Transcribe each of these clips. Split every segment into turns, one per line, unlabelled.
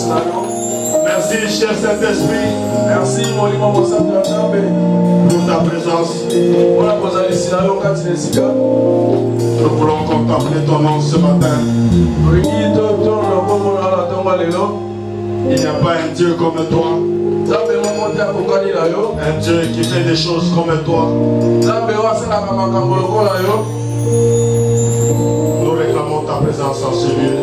Merci, cher Saint-Esprit.
Merci,
pour ta présence. Nous voulons contempler ton nom ce matin. Il n'y a pas un Dieu comme toi. Un Dieu qui fait des choses comme toi. Nous réclamons ta présence en ce lieu.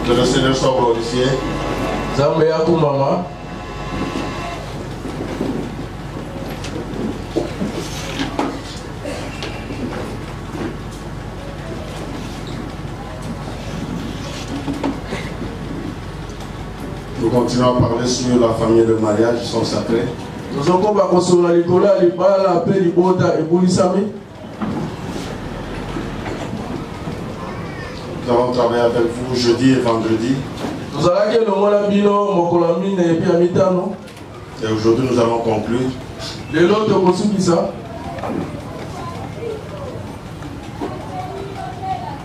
Que le Seigneur soit glorifié. Nous continuons à parler sur la famille de mariage, ils sont sacrés. Nous avons travaillé avec vous jeudi et vendredi. Et aujourd'hui nous allons conclure.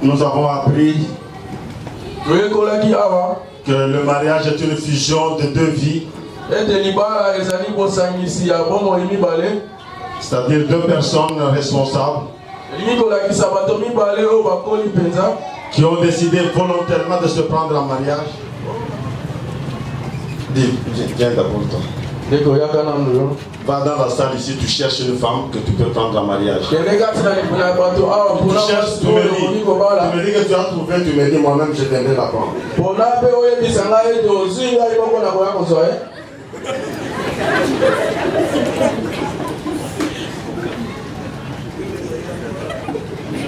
Nous avons appris que le mariage est une fusion de deux vies. C'est-à-dire deux personnes responsables qui ont décidé volontairement de se prendre en mariage. Dis, viens d'abord toi. Va dans la salle ici, tu cherches une femme que tu peux prendre en mariage. Tu cherches, tu me dis que tu as trouvé, tu me dis moi-même je viendrai la prendre.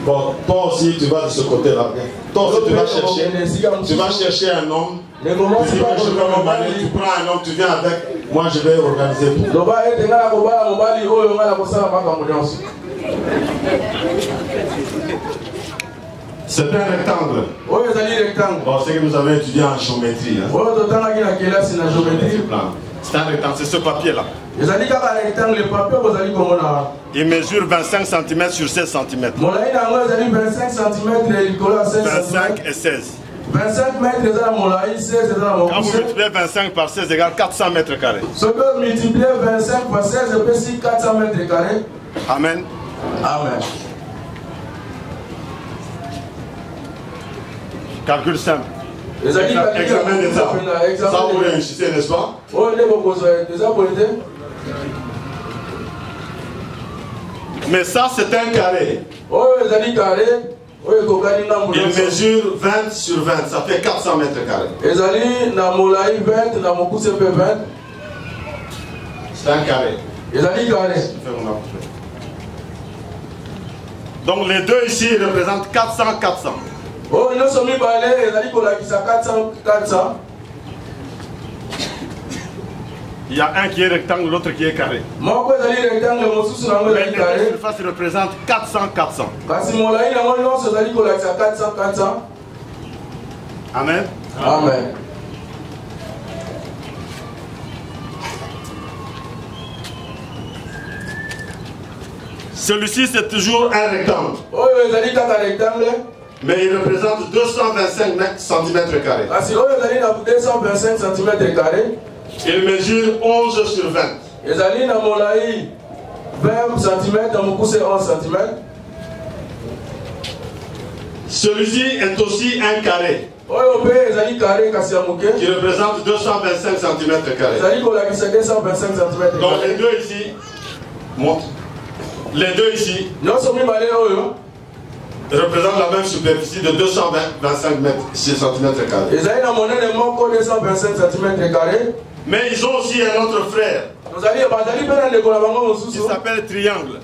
Bon, toi aussi tu vas de ce côté-là. Toi aussi tu vas chercher un homme. Tu dis que je veux me marier, tu prends un homme, tu viens avec. Moi je vais organiser tout. C'est un rectangle. Bon, c'est que nous avons étudié en géométrie. Hein. C'est un rectangle, c'est ce papier-là. Il mesure 25 cm sur 16 cm. 25 et 16. 25 mètres, quand vous multipliez 25 par 16 égale 400 mètres carrés. Ce que multiplier 25 par 16 c'est 400 mètres carrés. Amen. Amen. Calcul simple. Examen d'état. Ça vous réussissez, n'est-ce pas? Mais ça c'est un carré. Il mesure 20 sur 20, ça fait 400 mètres carrés. C'est un carré. Donc les deux ici représentent 400-400. Il y a un qui est rectangle, l'autre qui est carré. Mais les deux surfaces représentent 400-400. Amen. Amen. Celui-ci c'est toujours un rectangle. Mais il représente 225 cm². Il mesure 11 sur 20. Celui-ci est aussi un carré qui représente 225 cm². Donc les deux ici, montre. Les deux ici représentent la même superficie de 225 cm². Mais ils ont aussi un autre frère qui s'appelle triangle,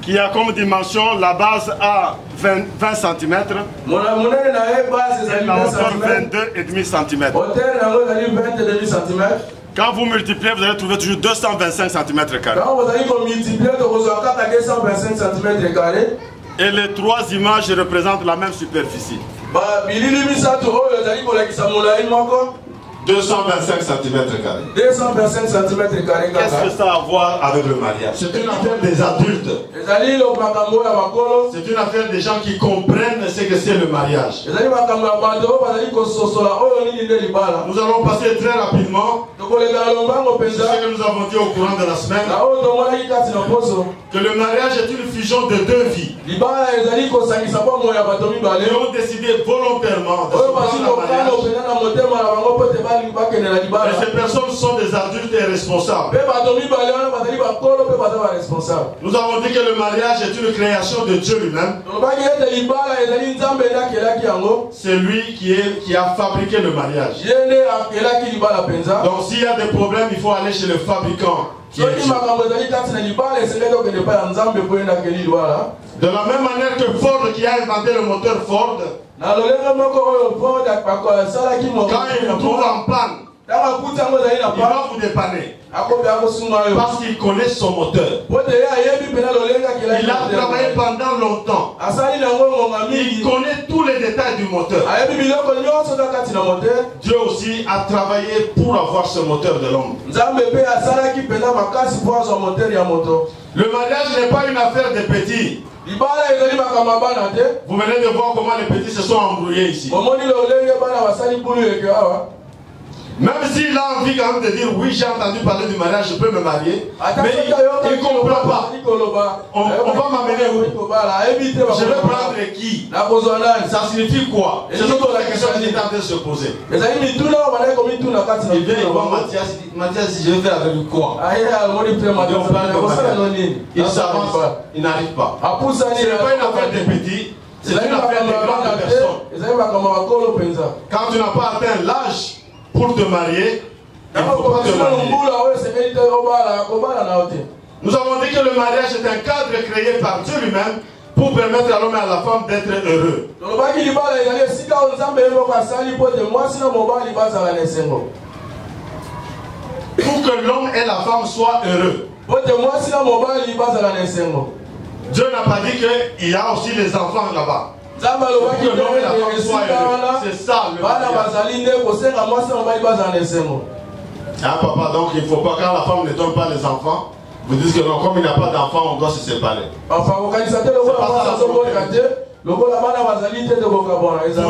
qui a comme dimension la base à 20 cm et la hauteur 22,5 cm. Quand vous multipliez, vous allez trouver toujours 225 cm². Et les trois images représentent la même superficie. 225 cm².
225 cm².
Qu'est-ce que ça a à voir avec le mariage? C'est une affaire des adultes. C'est une affaire des gens qui comprennent ce que c'est le mariage. Nous allons passer très rapidement ce que nous avons dit au courant de la semaine. Que le mariage est une fusion de deux vies. Ils ont décidé volontairement de se prendre un mariage. Et ces personnes sont des adultes et responsables. Nous avons dit que le mariage est une création de Dieu lui-même. C'est lui qui a fabriqué le mariage. Donc s'il y a des problèmes, il faut aller chez le fabricant. De la même manière que Ford qui a inventé le moteur Ford, quand il vous trouve en panne, il va vous dépanner parce qu'il connaît son moteur. Il a travaillé pendant longtemps. Il connaît tous les détails du moteur. Dieu aussi a travaillé pour avoir ce moteur de l'homme. Le mariage n'est pas une affaire de petits. Vous venez de voir comment les petits se sont embrouillés ici. Même s'il a envie quand même de dire oui, j'ai entendu parler du mariage, je peux me marier, mais il ne comprend pas. On va m'amener où? Je vais prendre qui? Ça signifie quoi? C'est toute la question qu'il est en train de se poser. Il vient, il voit Mathias, il dit Mathias, je vais faire avec quoi? Il s'avance, il n'arrive pas. Ce n'est pas une affaire de petits, c'est une affaire de grandes personnes. Quand tu n'as pas atteint l'âge pour te marier, il ne faut pas te marier. Nous avons dit que le mariage est un cadre créé par Dieu lui-même pour permettre à l'homme et à la femme d'être heureux. Pour que l'homme et la femme soient heureux. Dieu n'a pas dit qu'il y a aussi les enfants là-bas. C'est ça le mariage. Ah papa, donc il ne faut pas, quand la femme ne donne pas les enfants, vous dites que non, comme il n'y a pas d'enfants, on doit se séparer. Vous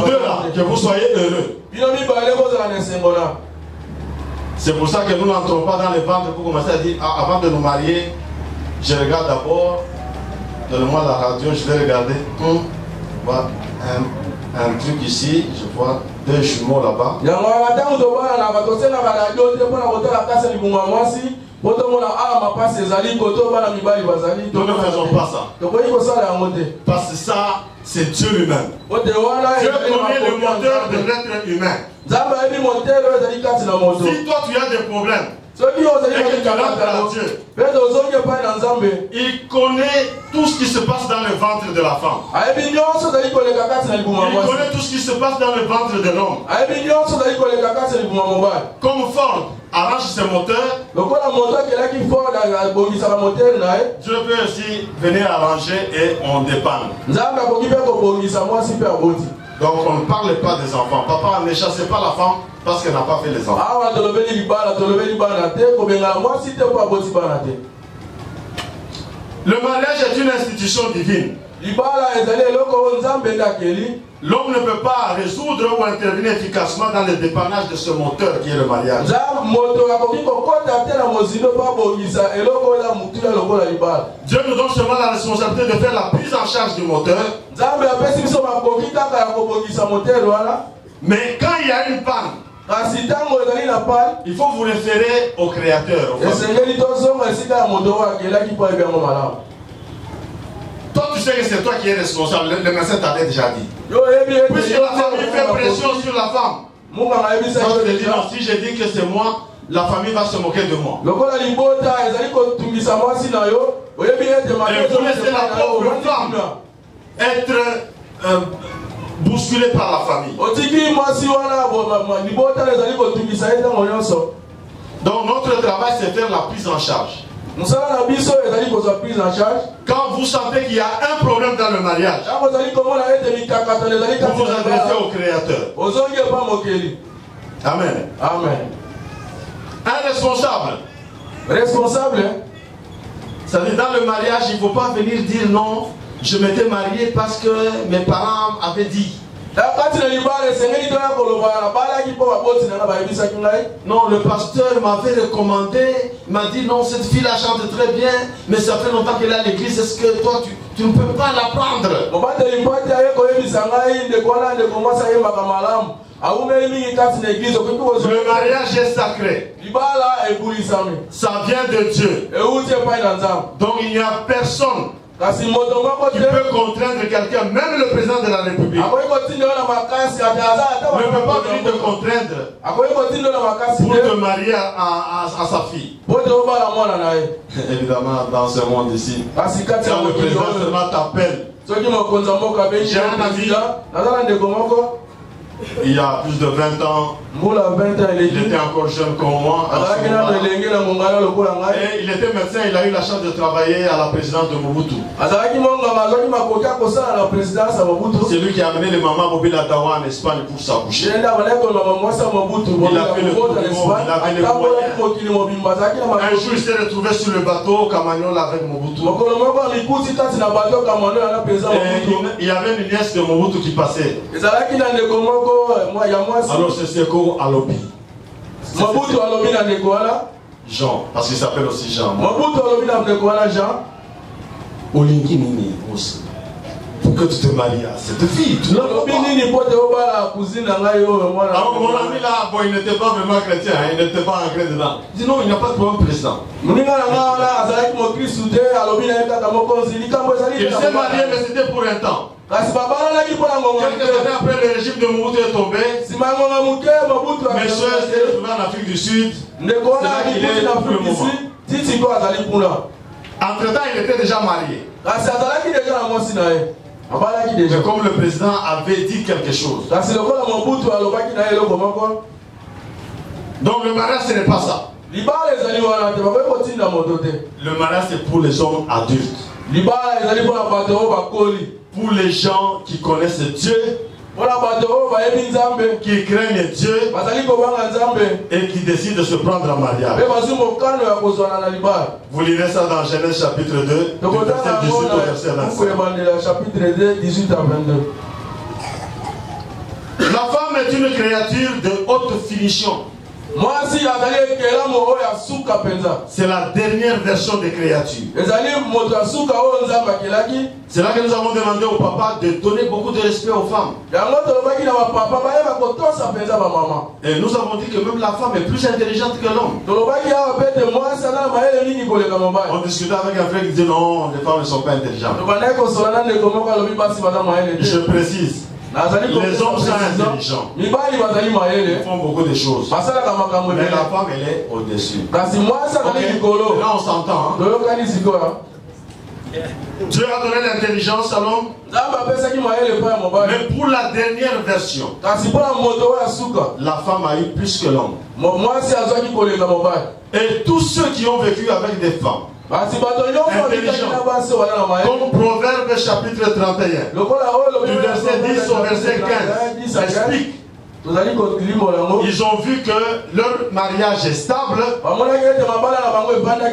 deux là, que vous soyez heureux. C'est pour ça que nous n'entrons pas dans les ventres pour commencer à dire, ah, avant de nous marier, je regarde d'abord, donne-moi la radio, je vais regarder. Voilà, un truc ici, je vois deux jumeaux là-bas. Nous ne faisons pas ça. Parce que ça, c'est Dieu lui-même. Dieu connaît le moteur de l'être humain. Si toi tu as des problèmes, il connaît tout ce qui se passe dans le ventre de la femme. Il connaît tout ce qui se passe dans le ventre de l'homme. Comme Ford arrange ses moteurs, Dieu peut aussi venir arranger et on dépanne. Donc on ne parle pas des enfants. Papa, ne chassez pas la femme parce qu'elle n'a pas fait les enfants. Le mariage est une institution divine. L'homme ne peut pas résoudre ou intervenir efficacement dans le dépannage de ce moteur qui est le mariage. Dieu nous donne seulement la responsabilité de faire la prise en charge du moteur. Mais quand il y a une panne, il faut vous référer au Créateur. Toi, tu sais que c'est toi qui es responsable. Le médecin t'avait déjà dit. Puisque la famille fait pression sur la femme. Moi, je te dis non, si je dis que c'est moi, la famille va se moquer de moi. Et vous laissez la pauvre femme être bousculée par la famille. Donc notre travail, c'est faire la prise en charge. Quand vous sentez qu'il y a un problème dans le mariage, vous vous adressez au Créateur. Amen.
Amen.
Un responsable. C'est-à-dire dans le mariage, il ne faut pas venir dire non, je m'étais marié parce que mes parents avaient dit. Non, le pasteur m'avait recommandé, il m'a dit non, cette fille-là chante très bien, mais ça fait longtemps qu'elle est à l'église, est-ce que toi tu ne peux pas la prendre? Le mariage est sacré. Ça vient de Dieu. Donc il n'y a personne qui peut contraindre quelqu'un, même le président de la République ne peut pas venir te contraindre pour te marier à sa fille. Évidemment, dans ce monde ici, quand le président seulement t'appelle, j'ai un ami, il y a plus de 20 ans, il était encore jeune comme moi. Et il était médecin, il a eu la chance de travailler à la présidence de Mobutu. C'est lui qui a amené les mamans Mobile Atawa en Espagne pour s'accoucher. Il a fait le tour du monde, il avait les moyens. Un jour, il s'est retrouvé sur le bateau au Cameroun avec Mobutu. Et il y avait une nièce de Mobutu qui passait. Alors c'est Seko Alobi.
Mobutu Alobi na Nekoala.
Jean, parce qu'il s'appelle aussi Jean.
Mobutu Alobi na Nekoala Jean.
Olingi Nini aussi. Pour que tu te maries à cette fille. Tu
n'as pas.
Alors mon ami là, bon, il n'était pas vraiment chrétien, il n'était pas ancré dedans. Il dit non, il n'y a pas de problème président. Il s'est marié, mais c'était pour un temps. Quelques années après, le régime de Mobutu est tombé. Mes soeurs s'est retrouvées en Afrique du Sud. C'est là qu'il est pour le moment. Entre-temps, il était déjà marié. Mais comme le président avait dit quelque chose. Donc le mariage, ce n'est pas ça. Le mariage, c'est pour les hommes adultes. Pour les gens qui connaissent Dieu, qui craignent Dieu et qui décident de se prendre en mariage. Vous lirez ça dans Genèse chapitre 2, du verset 18 au verset 25. La femme est une créature de haute finition. C'est la dernière version des créatures. C'est là que nous avons demandé au papa de donner beaucoup de respect aux femmes. Et nous avons dit que même la femme est plus intelligente que l'homme. On discutait avec un frère qui disait non, les femmes ne sont pas intelligentes. Je précise. Les hommes sont intelligents. Ils font beaucoup de choses. Mais la femme, elle est au-dessus. Okay. Là, on s'entend. Hein? Dieu a donné l'intelligence à l'homme. Mais pour la dernière version, la femme a eu plus que l'homme. Et tous ceux qui ont vécu avec des femmes intelligents, comme Proverbe chapitre 31, du verset 10 au verset 15, explique. Ils ont vu que leur mariage est stable et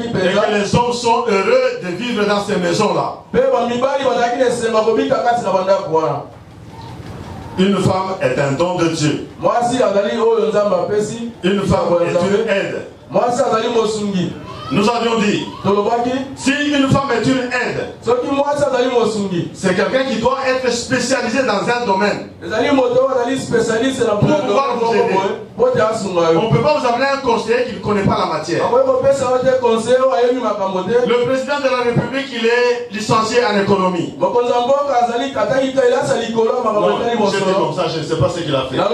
que les hommes sont heureux de vivre dans ces maisons-là. Une femme est un don de Dieu. Une femme est une aide. Nous avions dit, si une femme est une aide, c'est quelqu'un qui doit être spécialisé dans un domaine pour pouvoir vous aider. On ne peut pas vous amener un conseiller qui ne connaît pas la matière. Le président de la République, il est licencié en économie. Non, j'étais comme ça, je ne sais pas ce qu'il a fait. Je pense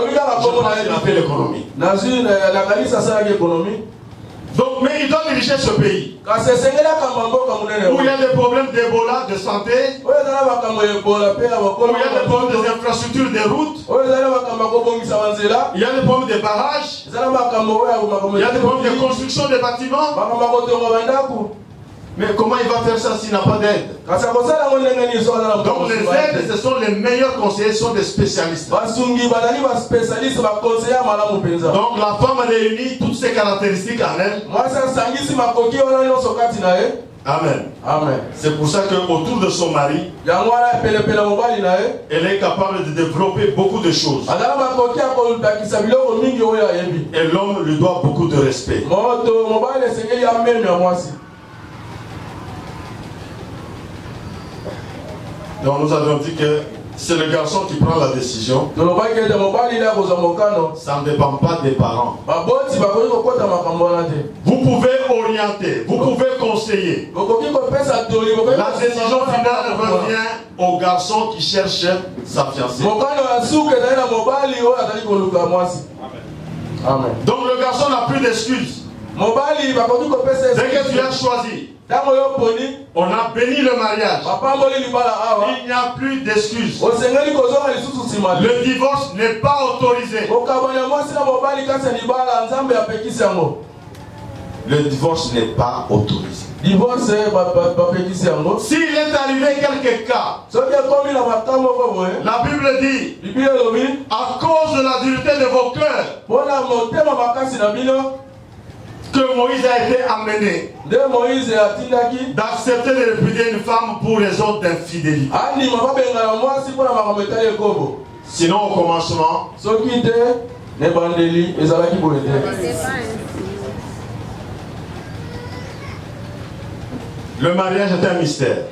qu'il a fait l'économie. Donc, mais il doit diriger ce pays où il y a des problèmes d'Ebola, de santé, où il y a des problèmes des infrastructures, des routes, il y a des problèmes des barrages, il y a des problèmes de construction des bâtiments. Mais comment il va faire ça s'il n'a pas d'aide? Donc les aides, ce sont les meilleurs conseillers, ce sont des spécialistes. Donc la femme réunit toutes ses caractéristiques en elle. Amen. Amen. C'est pour ça qu'autour de son mari, elle est capable de développer beaucoup de choses. Et l'homme lui doit beaucoup de respect. Donc nous avons dit que c'est le garçon qui prend la décision. Ça ne dépend pas des parents. Vous pouvez orienter, vous pouvez conseiller. La décision finale revient au garçon qui cherche sa fiancée. Amen. Donc le garçon n'a plus d'excuses. Dès que tu as choisi, on a béni le mariage. Il n'y a plus d'excuses. Le divorce n'est pas autorisé. Le divorce n'est pas autorisé. S'il est arrivé quelques cas, la Bible dit, à cause de la dureté de vos cœurs, que Moïse a été amené d'accepter de répudier une femme pour raison d'infidélité. Sinon au commencement, le mariage est un mystère.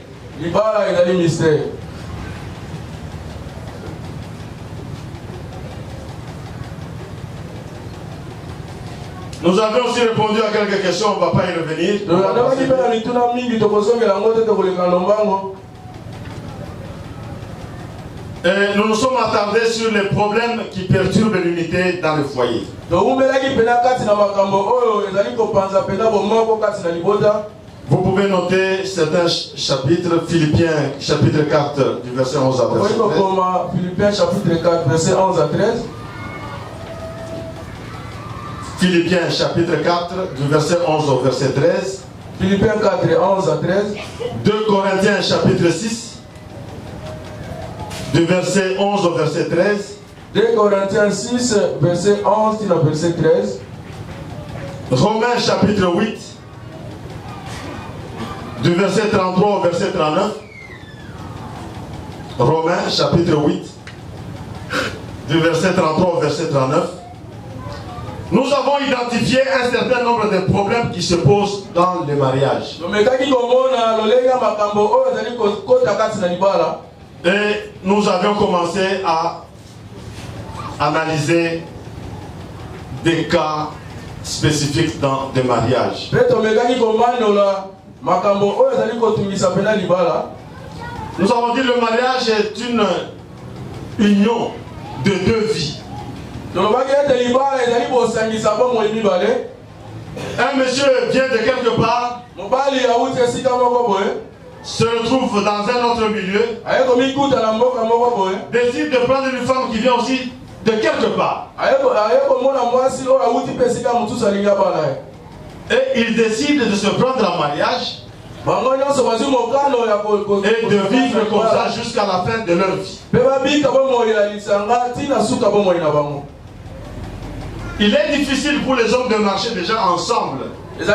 Nous avons aussi répondu à quelques questions, on ne va pas y revenir. Et nous nous sommes attardés sur les problèmes qui perturbent l'unité dans le foyer. Vous pouvez noter certains chapitres, Philippiens chapitre 4 du verset 11 à 13.
Philippiens chapitre 4 verset 11 à 13.
Philippiens chapitre 4 du verset 11 au verset 13.
Philippiens 4 11 à 13.
2 Corinthiens chapitre 6 du verset 11 au verset 13.
2 Corinthiens 6 verset 11 au verset 13.
Romains chapitre 8 du verset 33 au verset 39. Romains chapitre 8 du verset 33 au verset 39. Nous avons identifié un certain nombre de problèmes qui se posent dans les mariages. Et nous avions commencé à analyser des cas spécifiques dans des mariages. Nous avons dit que le mariage est une union de deux vies. Un monsieur vient de quelque part, se retrouve dans un autre milieu, décide de prendre une femme qui vient aussi de quelque part. Et il décide de se prendre en mariage et de vivre comme ça jusqu'à la fin de leur vie. Il est difficile pour les hommes de marcher déjà ensemble. Même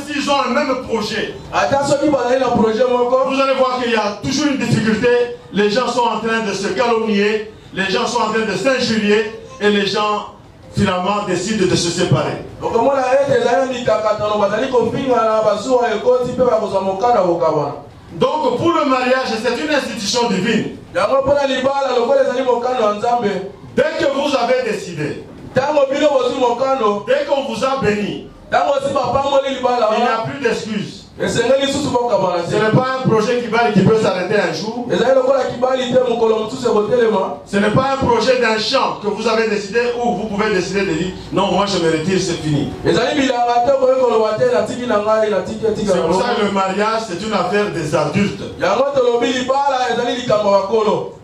s'ils ont un même projet, vous allez voir qu'il y a toujours une difficulté. Les gens sont en train de se calomnier, les gens sont en train de s'injurier et les gens finalement décident de se séparer. Donc pour le mariage, c'est une institution divine. Dès que vous avez décidé, dès qu'on vous a béni, il n'y a plus d'excuses. Ce n'est pas un projet qui peut s'arrêter un jour. Ce n'est pas un projet d'un chant que vous avez décidé ou vous pouvez décider de dire non, moi je me retire, c'est fini. C'est pour ça que le mariage c'est une affaire des adultes.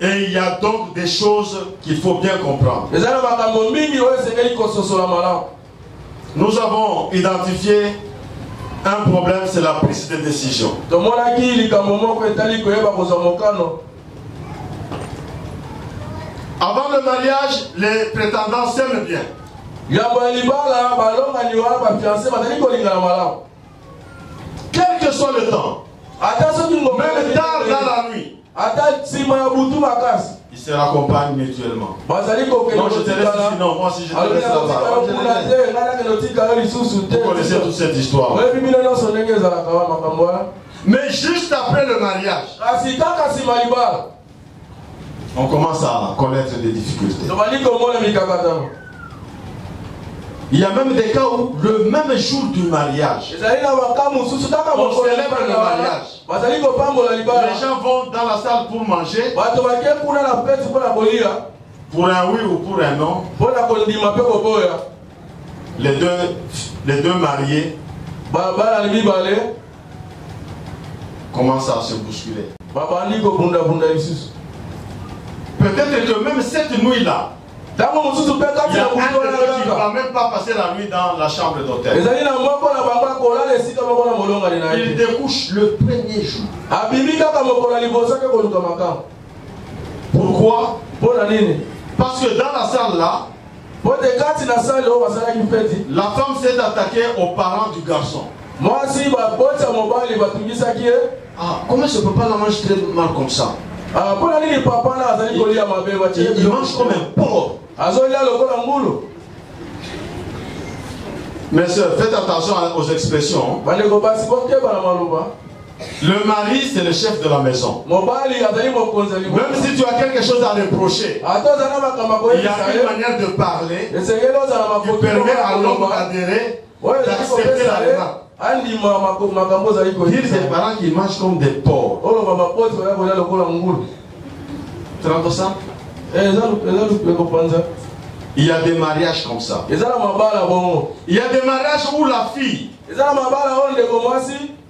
Et il y a donc des choses qu'il faut bien comprendre. Nous avons identifié Un problème, c'est la prise de décision. Avant le mariage, les prétendants s'aiment bien. Quel que soit le temps, même tard dans la nuit, ils se raccompagnent mutuellement. Non, je te laisse ici. Non, moi si je te laisse là-bas. Vous connaissez toute cette histoire. Mais juste après le mariage, on commence à connaître des difficultés. Il y a même des cas où le même jour du mariage, on célèbre le mariage. Les gens vont dans la salle pour manger. Pour un oui ou pour un non. Les deux mariés commencent à se bousculer. Peut-être que même cette nuit-là, il y a un de eux qui ne va même pas passer la nuit dans la chambre d'hôtel. Il découche le premier jour. Pourquoi? Parce que dans la salle là, la femme s'est attaquée aux parents du garçon. Comment ce papa mange très mal comme ça? Il mange comme un porc. Mes soeurs, faites attention aux expressions. Le mari, c'est le chef de la maison. Même si tu as quelque chose à reprocher, il y a une manière de parler qui permet à l'homme d'adhérer, d'accepter la remarque. Dire des parents qui mangent comme des porcs. Tu entends ça? Il y a des mariages comme ça. Il y a des mariages où la fille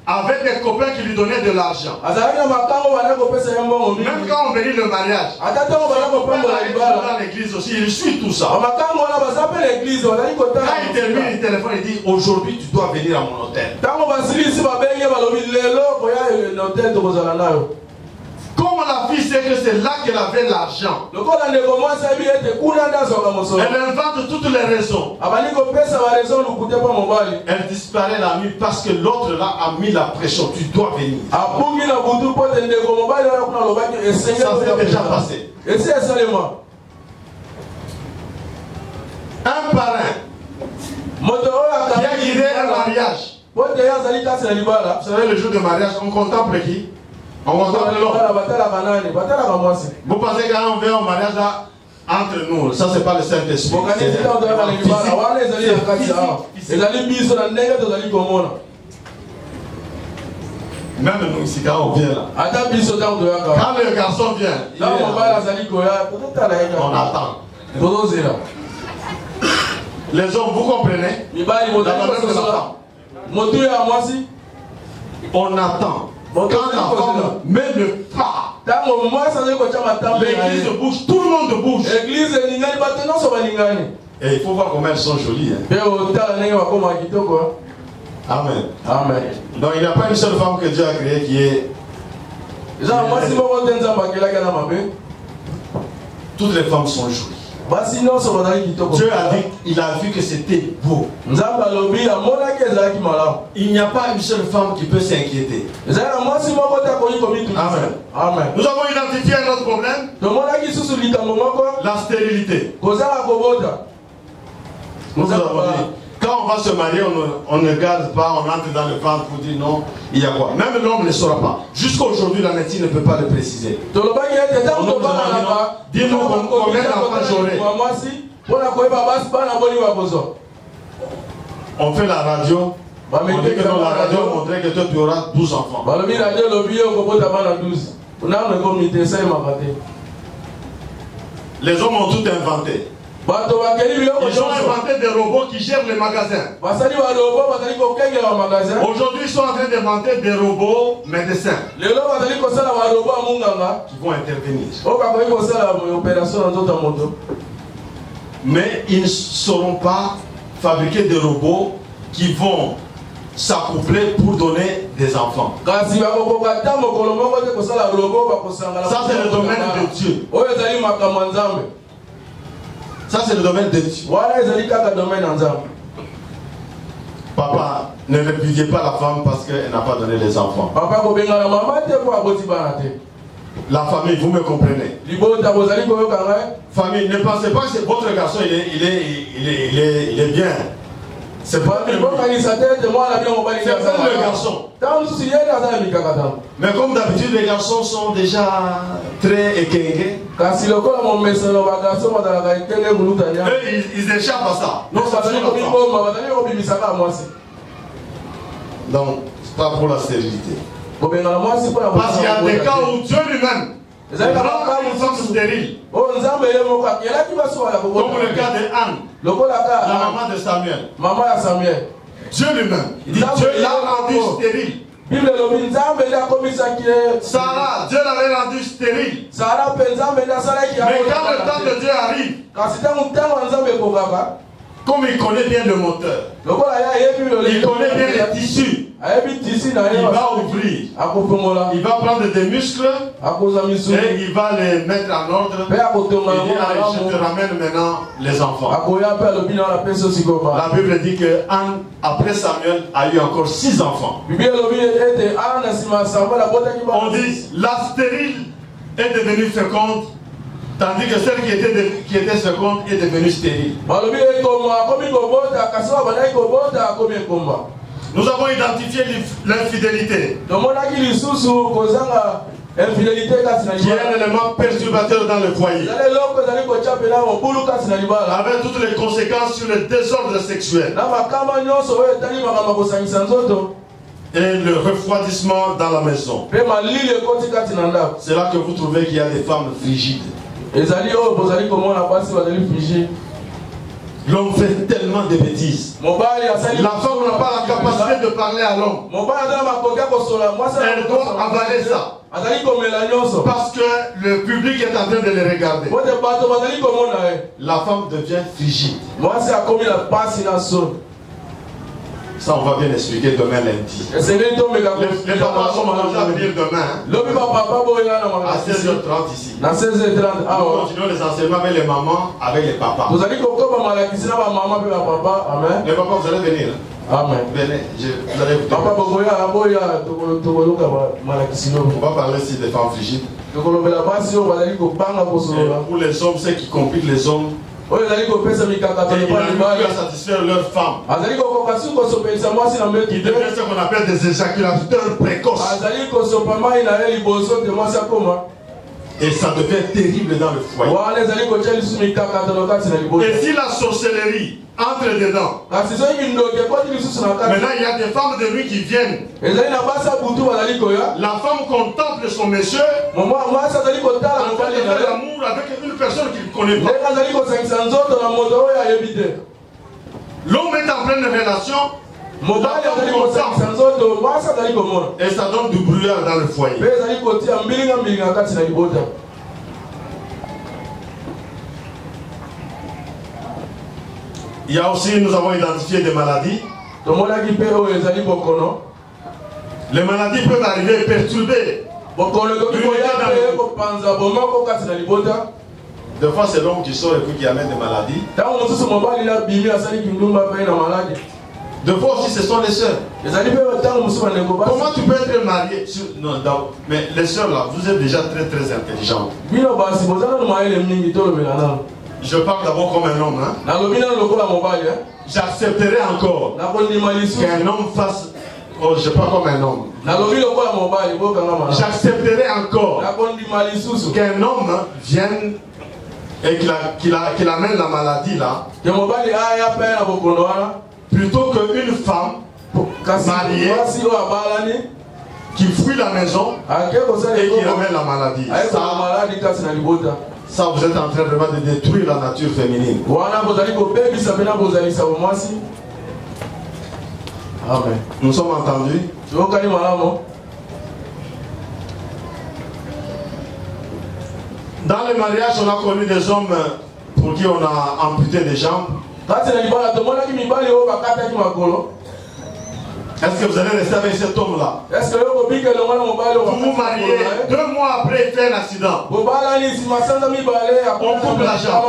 avait des copains qui lui donnaient de l'argent. Même quand on bénit le mariage, dans l'église aussi, il suit tout ça. Quand il termine le téléphone, il dit aujourd'hui tu dois venir à mon hôtel. Comme la fille sait que c'est là qu'elle avait l'argent, elle invente toutes les raisons. Elle disparaît la nuit parce que l'autre là a mis la pression. Tu dois venir. Ça s'est déjà passé. Un parrain qui a guidé un mariage. Vous savez, le jour de mariage, on contemple qui? On contemple l'homme. Vous pensez qu'on vient au mariage là, entre nous, ça c'est pas le Saint-Esprit. Même nous ici, quand on vient là, quand le garçon vient, on attend. Les hommes, vous comprenez? On attend. Quand la femme met le pas, l'église bouge, tout le monde bouge. Et il faut voir comment elles sont jolies. Hein. Amen. Amen. Donc il n'y a pas une seule femme que Dieu a créée qui est... Toutes les femmes sont jolies. Dieu a dit, il a vu que c'était beau. Il n'y a pas une seule femme qui peut s'inquiéter. Amen. Amen. Nous avons identifié un autre problème. La stérilité. Nous avons dit, quand on va se marier, on ne garde pas, on entre dans le ventre pour dire non, il y a quoi. Même l'homme ne saura pas. Jusqu'à aujourd'hui, la médecine ne peut pas le préciser. Dis-nous combien d'enfants j'aurai. On fait la radio. On dit que dans la radio, on montrait que toi tu auras 12 enfants. Les hommes ont tout inventé. Ils ont inventé des robots qui gèrent les magasins. Aujourd'hui, ils sont en train d'inventer des robots médecins qui vont intervenir. Mais ils ne sauront pas fabriquer des robots qui vont s'accoupler pour donner des enfants. Ça c'est le domaine de Dieu. Ça c'est le domaine de Dieu. Papa, ne répudiez pas la femme parce qu'elle n'a pas donné les enfants. La famille, vous me comprenez? Famille, ne pensez pas que votre garçon il est bien. C'est pas le garçon. Mais comme d'habitude, les garçons sont déjà très équingués. Ils échappent à ça. Donc, c'est pas pour la stérilité. Parce qu'il y a des cas où Dieu lui-même rend une femme stérile. Comme le cas de Anne, la maman de Samuel. Dieu lui-même, Dieu l'a rendu stérile. Sarah, Dieu l'avait rendu stérile. Mais quand le temps de Dieu arrive, comme il connaît bien le moteur, il connaît bien les tissus, il va ouvrir, il va prendre des muscles et il va les mettre en ordre. Il dit, allez, je te ramène maintenant les enfants. La Bible dit que Anne, après Samuel, a eu encore 6 enfants. On dit, la stérile est devenue féconde, tandis que celle qui était féconde est devenue stérile. Nous avons identifié l'infidélité, qui est un élément perturbateur dans le foyer, avec toutes les conséquences sur le désordre sexuel et le refroidissement dans la maison. C'est là que vous trouvez qu'il y a des femmes frigides. L'homme fait tellement de bêtises. La femme n'a pas la capacité de parler à l'homme. Elle doit avaler ça. Parce que le public est en train de les regarder. La femme devient frigide. Ça, on va bien expliquer demain lundi. Les papas sont déjà à venir demain. À 16h30 ici. Nous continuons les enseignements avec les mamans, avec les papas. Les papas, vous allez venir. Amen. Venez, vous allez écouter. On va parler ici des femmes frigides. Et pour les hommes, ce qui complique les hommes, ils n'arrivent plus à satisfaire leurs femmes. Ils deviennent ce qu'on appelle des éjaculateurs précoces. Et ça devient terrible dans le foyer. Et si la sorcellerie entre dedans, maintenant il y a des femmes de nuit qui viennent. La femme contemple son monsieur en train de faire l'amour avec une personne qu'il ne connaît pas. L'homme est en pleine relation. Et ça donne du brouillard dans le foyer. Il y a aussi, nous avons identifié des maladies. Les maladies peuvent arriver et perturber. Des fois, c'est l'homme qui sort et puis qui amène des maladies. Des fois aussi, ce sont les sœurs. Comment tu peux être marié? Non, mais les sœurs là, vous êtes déjà très très intelligentes. Je parle d'abord comme un homme. Hein? J'accepterai encore qu'un homme fasse. Oh, je parle comme un homme. J'accepterai encore qu'un homme vienne et qu'il amène la maladie là. Plutôt qu'une femme mariée qui fuit la maison et qui ramène la maladie. Ça, vous êtes en train vraiment de détruire la nature féminine. Amen. Nous sommes entendus. Dans le mariage, on a connu des hommes pour qui on a amputé des jambes. Est-ce que vous allez rester avec cet homme-là? Vous vous mariez, 2 mois après, il fait un accident. On coupe l'argent.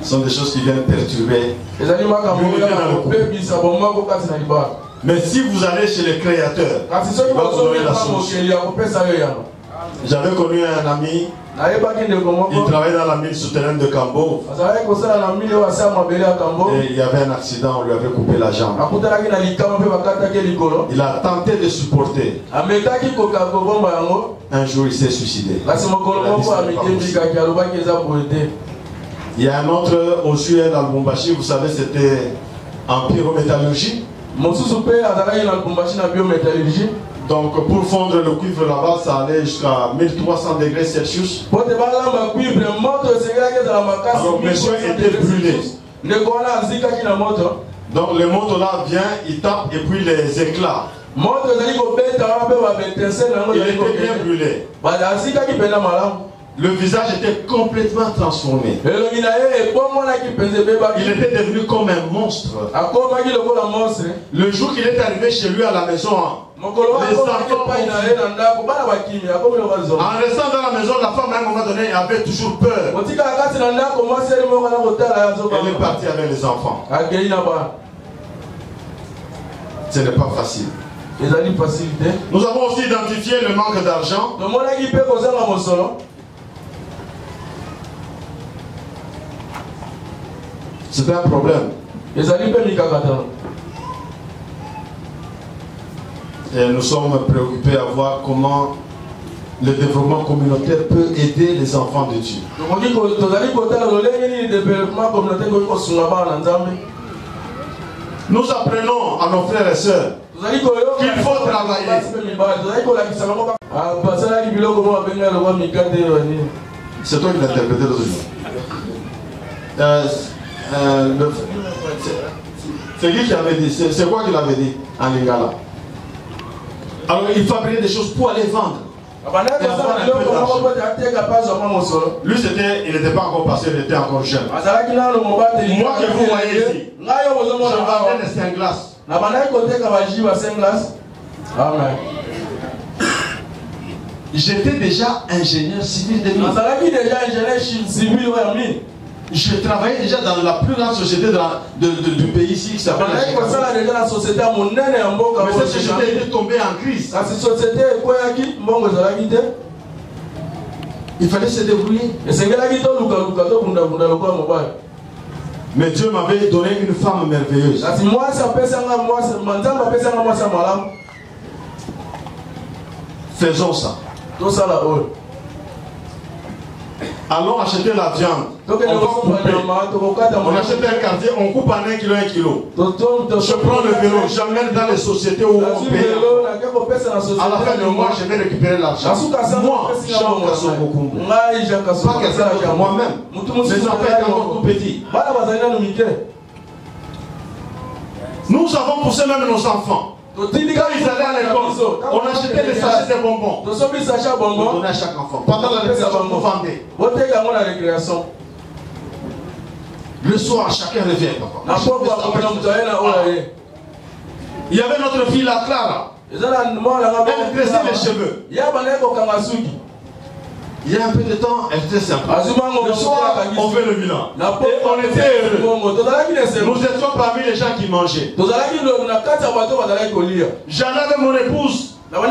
Ce sont des choses qui viennent perturber l'unité dans le couple. Mais si vous allez chez le Créateur, il va vous donner la solution. J'avais connu un ami, il travaillait dans la mine souterraine de Cambo. Et il y avait un accident, on lui avait coupé la jambe. Il a tenté de supporter. Un jour, il s'est suicidé. Il y a un autre au sud à Lubumbashi, vous savez, c'était en pyrométallurgie. Donc pour fondre le cuivre là-bas, ça allait jusqu'à 1300 degrés Celsius. Alors monsieur était brûlé. Donc le moto là vient, il tape et puis les éclats. Il était bien brûlé. Le visage était complètement transformé. Il était devenu comme un monstre. Le jour qu'il est arrivé chez lui à la maison, les enfants, en restant dans la maison, la femme à un moment donné avait toujours peur. Elle est partie avec les enfants. Ce n'est pas facile. Nous avons aussi identifié le manque d'argent. C'est un problème. Et nous sommes préoccupés à voir comment le développement communautaire peut aider les enfants de Dieu. Nous apprenons à nos frères et sœurs qu'il faut travailler. C'est toi qui l'as interprété aujourd'hui. C'est qui avait dit? C'est quoi qu'il avait dit en lingala? Alors il fabriquait des choses pour aller vendre. Lui il n'était pas encore passé, il était encore jeune. Moi que vous voyez ici, j'avais des Saint-Glace. J'étais déjà ingénieur civil de mine. Je travaillais déjà dans la plus grande société du pays ici qui s'appelle la Chicago. Mais cette société était tombée en crise. Il fallait se débrouiller. Mais Dieu m'avait donné une femme merveilleuse. Faisons ça. Allons acheter la viande. On achète un quartier, on coupe en 1 kilo, 1 kilo. Je prends le vélo, j'emmène dans les sociétés où on paye. À la fin du mois, je vais récupérer l'argent. Moi, Jean Kassobokumbu. Pas quelqu'un d'autre, moi-même. Mes enfants étaient encore tout petits. Nous avons poussé même nos enfants. Quand ils allaient à l'école, on achetait des sachets de bonbons. On donnait à chaque enfant. Pendant la récréation, on vendait. Le soir, chacun revient. Il y avait notre fille, la Clara. Elle tressait les cheveux. Il y a un peu de temps, elle était sympa. Le soir, on fait le bilan. Et on était heureux. Nous étions parmi les gens qui mangeaient. J'allais avec mon épouse à 20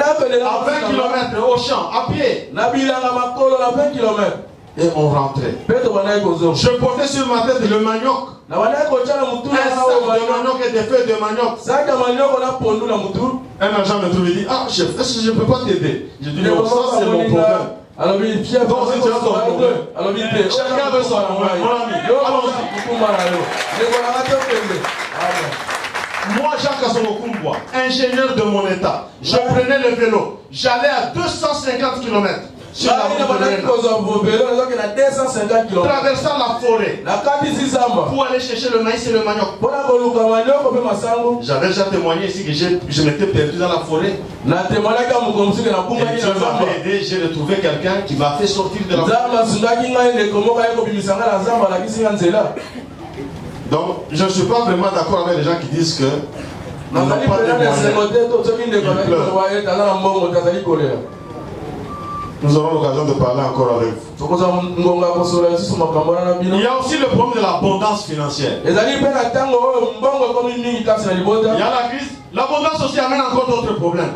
km au champ, à pied. Et on rentrait. Je portais sur ma tête le manioc. Un sac de manioc et des feuilles de manioc. Un agent me trouve et dit: ah chef, est-ce que je ne peux pas t'aider? Je dis: non, ça c'est mon problème. Donc si tu as ton problème, chacun veut son problème. Mon ami, moi, Jacques Kassobokumbu, ingénieur de mon état, je prenais le vélo, j'allais à 250 km. Sur la route de traversant la forêt pour aller chercher le maïs et le manioc. J'avais déjà témoigné ici que je m'étais perdu dans la forêt. Et Dieu m'avait aidé, j'ai retrouvé quelqu'un qui m'a fait sortir de la forêt. Donc, je ne suis pas vraiment d'accord avec les gens qui disent que nous n'avons pas de moyens. Nous aurons l'occasion de parler encore avec vous. Il y a aussi le problème de l'abondance financière. Il y a la crise. L'abondance aussi amène encore d'autres problèmes.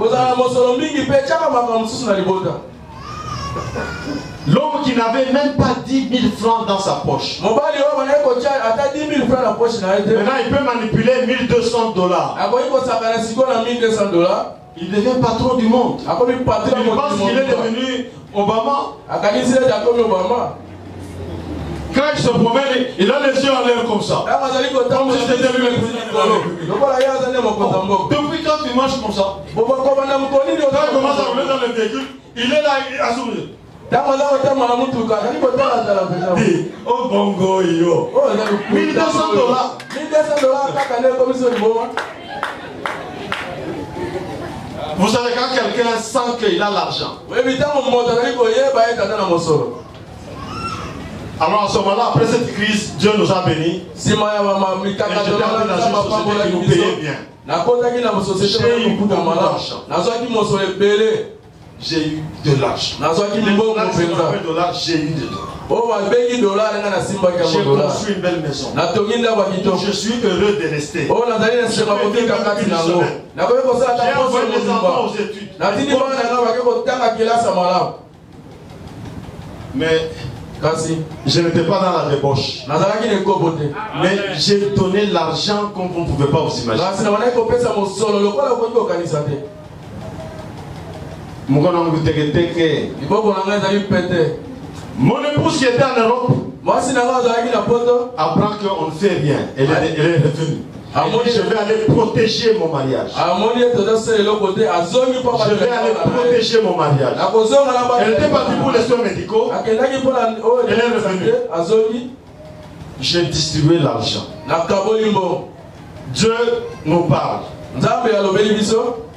L'homme qui n'avait même pas 10 000 francs dans sa poche. Maintenant, il peut manipuler $1,200. Il devient patron du monde. Il pense qu'il est devenu Obama. Quand il se promène, il a les yeux en l'air comme ça. Comme si c'était lui le président. Depuis quand tu marches comme ça? Quand il commence à rouler dans le véhicule, il est là, il assume. Oh bongo yo. $1,200. Vous savez, quand quelqu'un sent qu'il a l'argent, alors à ce moment-là, après cette crise, Dieu nous a bénis. Et j'étais dans une société qui nous payait bien. J'ai eu beaucoup d'argent. J'ai eu de l'argent. J'ai eu de l'argent. J'ai construit une belle maison. Je suis heureux de rester. J'ai envoyé mes enfants aux études. Mais je n'étais pas dans la débauche. Mais j'ai donné l'argent comme vous ne pouvez pas vous imaginer. Mon épouse qui était en Europe apprend qu'on ne fait rien. Elle est revenue. Je vais aller protéger mon mariage. Je vais aller protéger mon mariage. Elle était partie pour les soins médicaux. Elle est revenue. J'ai distribué l'argent. Dieu nous parle.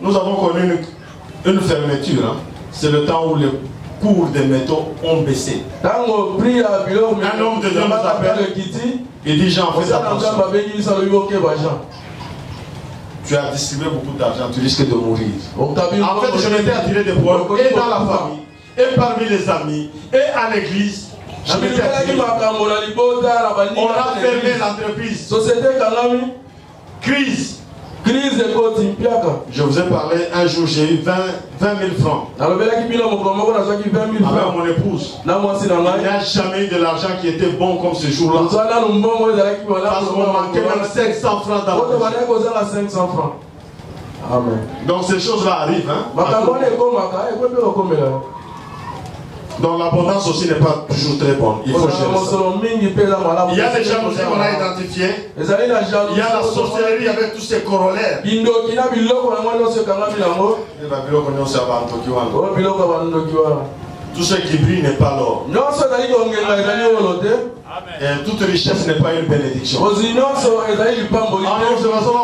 Nous avons connu une fermeture. Hein. C'est le temps où les cours des métaux ont baissé. Un homme de Dieu nous appelle. Il dit Jean, fais attention. Tu as distribué beaucoup d'argent, tu risques de mourir. En fait, je m'étais attiré des problèmes et dans la famille, et parmi les amis, et à l'église. Je m'étais attiré. On a fermé l'entreprise. Crise. Je vous ai parlé un jour, j'ai eu 20 000 francs. Avec mon épouse. Il n'y a jamais eu de l'argent qui était bon comme ce jour-là. Parce qu'on manquait même 500 francs dans le Amen. Donc ces choses-là arrivent. Hein, donc l'abondance aussi n'est pas toujours très bonne. Il faut gérer ça. Il y a des jalousies qu'on a identifiées. Il y a la sorcellerie avec tous ces corollaires. Tout ce qui brille n'est pas l'or. Et toute richesse n'est pas une bénédiction. Alors,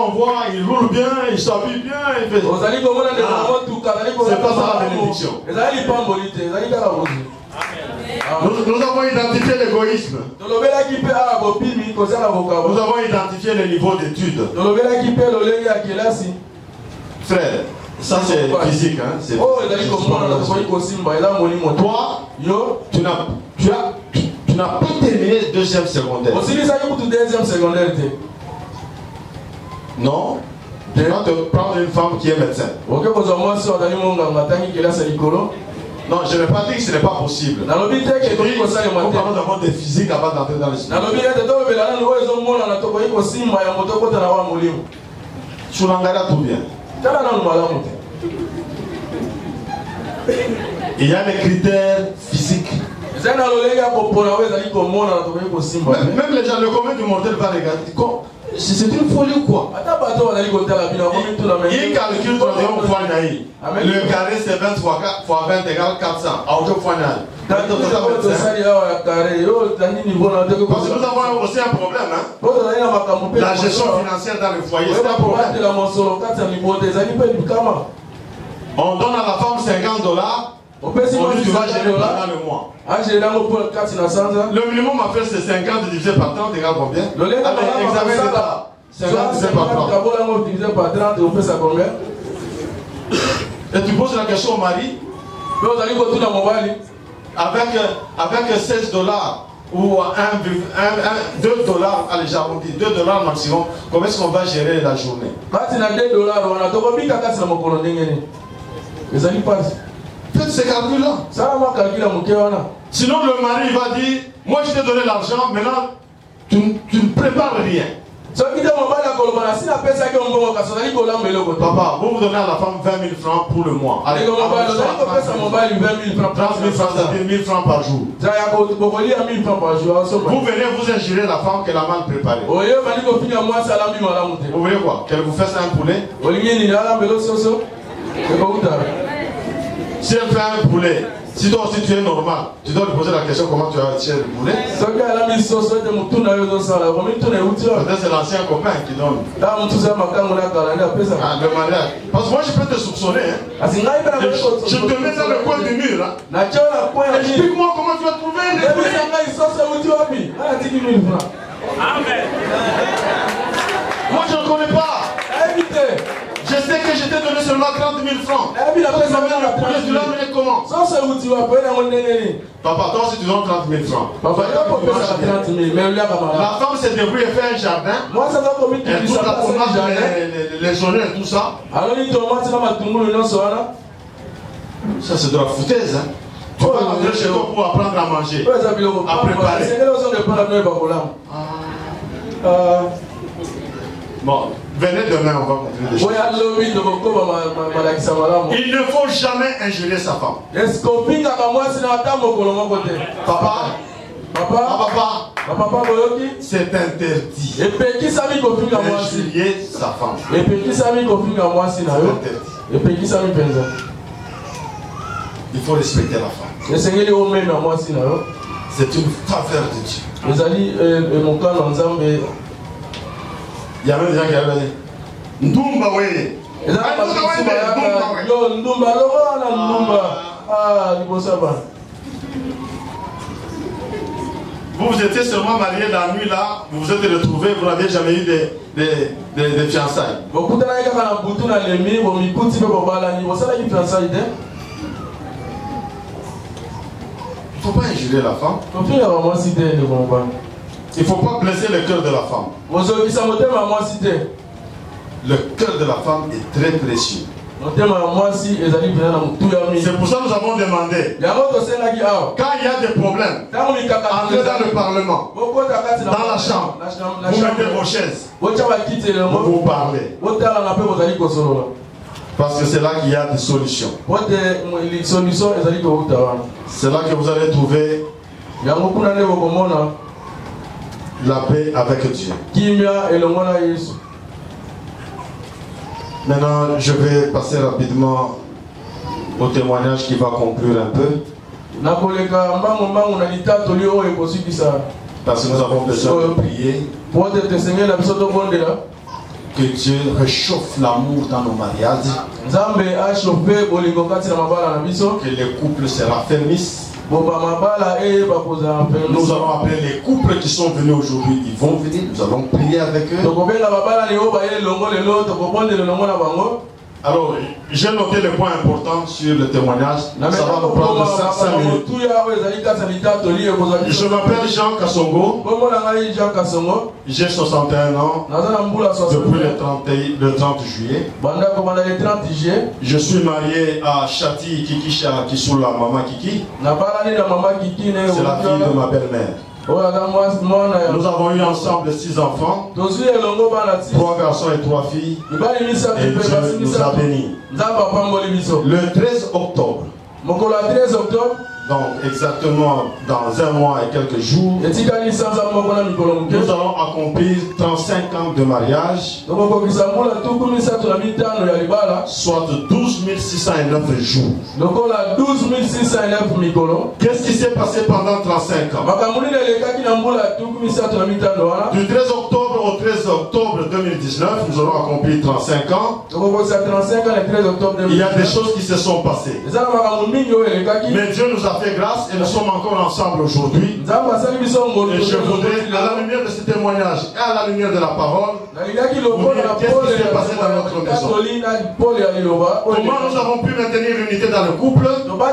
on voit, il roule bien, il s'habille bien, il fait... C'est pas ça la bénédiction. Nous avons identifié l'égoïsme. Nous avons identifié le niveau d'études. Frère, ça c'est physique. Hein? Toi, tu n'as pas terminé le deuxième secondaire. Non. Tu vas te prendre une femme qui est médecin. Non, je n'ai pas dit que ce n'est pas possible. Nous avons des physiques avant d'entrer dans l'esprit. Tu l'engages tout bien. Il y a des critères physiques. Même les gens, le commun du mortel va regarder. C'est une folie ou quoi? Il calcule ton le carré c'est 20 fois 20 égale 400. Parce que nous avons aussi un problème. Hein? La gestion financière dans le foyer, c'est un problème. On donne à la femme $50. On dit tu vas gérer pendant le mois. Le minimum à faire c'est 50 divisé par 30 égale combien? Allez, examen d'État. 50 divisé par 30. Et tu poses la question au mari. Avec 16 dollars ou 2 dollars, allez j'arrondis, 2 dollars maximum, comment est-ce qu'on va gérer la journée? Faites ces calculs-là. Sinon le mari va dire, moi je t'ai donné l'argent, maintenant tu ne prépares rien. Papa, vous vous donnez à la femme 20 000 francs pour le mois. Allez, 30 000 francs, c'est-à-dire 1 000 francs par jour. Vous venez vous ingérer la femme qu'elle a mal préparée. Vous voyez quoi? Qu'elle vous fasse un poulet? Si elle fait un poulet, si toi aussi tu es normal, tu dois lui poser la question comment tu as tiré le poulet. Peut-être c'est l'ancien copain qui donne. Le mariage. Parce que moi je peux te soupçonner. Hein. Je te mets dans le coin du mur. Hein. Explique-moi comment tu as trouvé un poulet. Moi je ne connais pas. Je sais que je t'ai donné seulement 30 000 francs. Tu l'as mené comment? Papa, toi aussi tu donnes 30 000 francs. La femme s'est débrouillée et fait un jardin. Elle trouve la tomate, les oignons et tout ça. Ça c'est de la foutaise. Hein. Tu vas rentrer chez toi pour apprendre à manger, à préparer. Bon, venez demain, on va continuer les choses. Il ne faut jamais injurer sa femme. Papa, c'est interdit. Injurier sa femme. C'est interdit. Il faut respecter la femme. C'est une faveur de Dieu. Il y a même des gens qui avaient dit Ndumba wey. Vous étiez seulement mariés la nuit là, vous vous êtes retrouvés, vous n'avez jamais eu des fiançailles. Il ne faut pas injurer la femme. Il ne faut pas blesser le cœur de la femme. Le cœur de la femme est très précieux. C'est pour ça que nous avons demandé, quand il y a des problèmes, entrez dans le Parlement, dans la chambre, vous mettez vos chaises, vous parlez. Parce que c'est là qu'il y a des solutions. C'est là que vous allez trouver la paix avec Dieu. Maintenant, je vais passer rapidement au témoignage qui va conclure un peu. Parce que nous avons besoin de prier. Que Dieu réchauffe l'amour dans nos mariages. Que les couples se raffermissent. Nous allons appeler les couples qui sont venus aujourd'hui. Ils vont venir, nous allons prier avec eux. Alors, j'ai noté les points importants sur le témoignage. Ça va nous prendre 5 minutes. Je m'appelle Jean Kassongo. J'ai 61 ans. Depuis le 30 juillet. Je suis marié à Chati Kiki Kisula Mama Kiki. C'est la fille de ma belle-mère. Nous avons eu ensemble 6 enfants, 3 garçons et 3 filles, et Dieu nous a bénis. Le 13 octobre, donc exactement dans un mois et quelques jours, nous allons accomplir 35 ans de mariage, soit 12 609 jours. Qu'est-ce qui s'est passé pendant 35 ans? Du 13 octobre au 13 octobre 2019, nous allons accomplir 35 ans. Il y a des choses qui se sont passées. Mais Dieu nous a fait grâce et nous sommes encore ensemble aujourd'hui. Et je voudrais, à la lumière de ce témoignage et à la lumière de la parole, vous dire qu'est-ce qui s'est passé dans notre maison. Comment nous avons pu maintenir l'unité dans le couple. Comment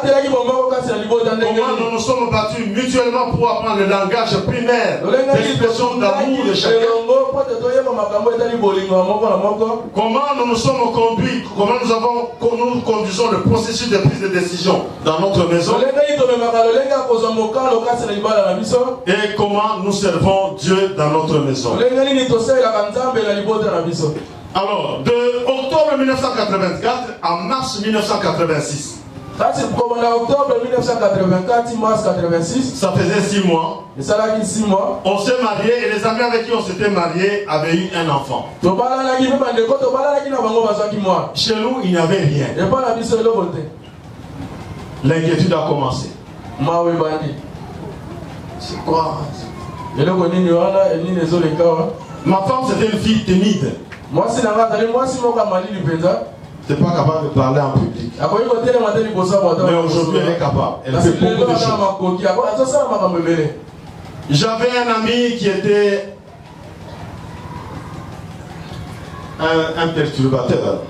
nous nous sommes battus mutuellement pour apprendre le langage primaire d'expression d'amour de chacun. Comment nous nous sommes conduits, comment nous conduisons le processus de prise de décision dans notre maison. Et comment nous servons Dieu dans notre maison. Alors, de octobre 1984 à mars 1986.
Ça c'est octobre 1984, mars 86.
Ça faisait 6 mois.
Et ça l'a dit 6 mois.
On s'est marié et les amis avec qui on s'était marié avaient eu un enfant. Chez nous, il n'y avait rien. L'inquiétude a commencé. C'est quoi? Ma femme c'était une fille timide. C'est pas capable de parler en public. Mais aujourd'hui elle est capable. Elle fait beaucoup de choses. J'avais un ami qui était un perturbateur.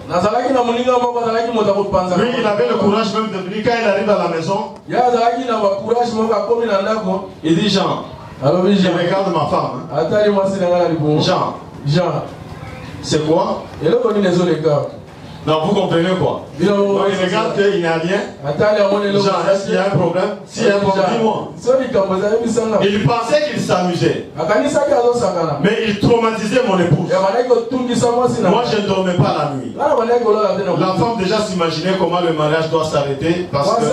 Lui, il avait le courage même de venir quand il arrive à la maison. Il dit Jean. Alors, je regarde ma femme. Jean. C'est quoi? Non, vous comprenez quoi? Il regarde qu'il n'y a rien. Jean, est-ce qu'il y a un problème? S'il y a un problème, dis-moi. Il pensait qu'il s'amusait. Mais il traumatisait mon épouse. Moi, je ne dormais pas la nuit. La femme déjà s'imaginait comment le mariage doit s'arrêter. Parce que si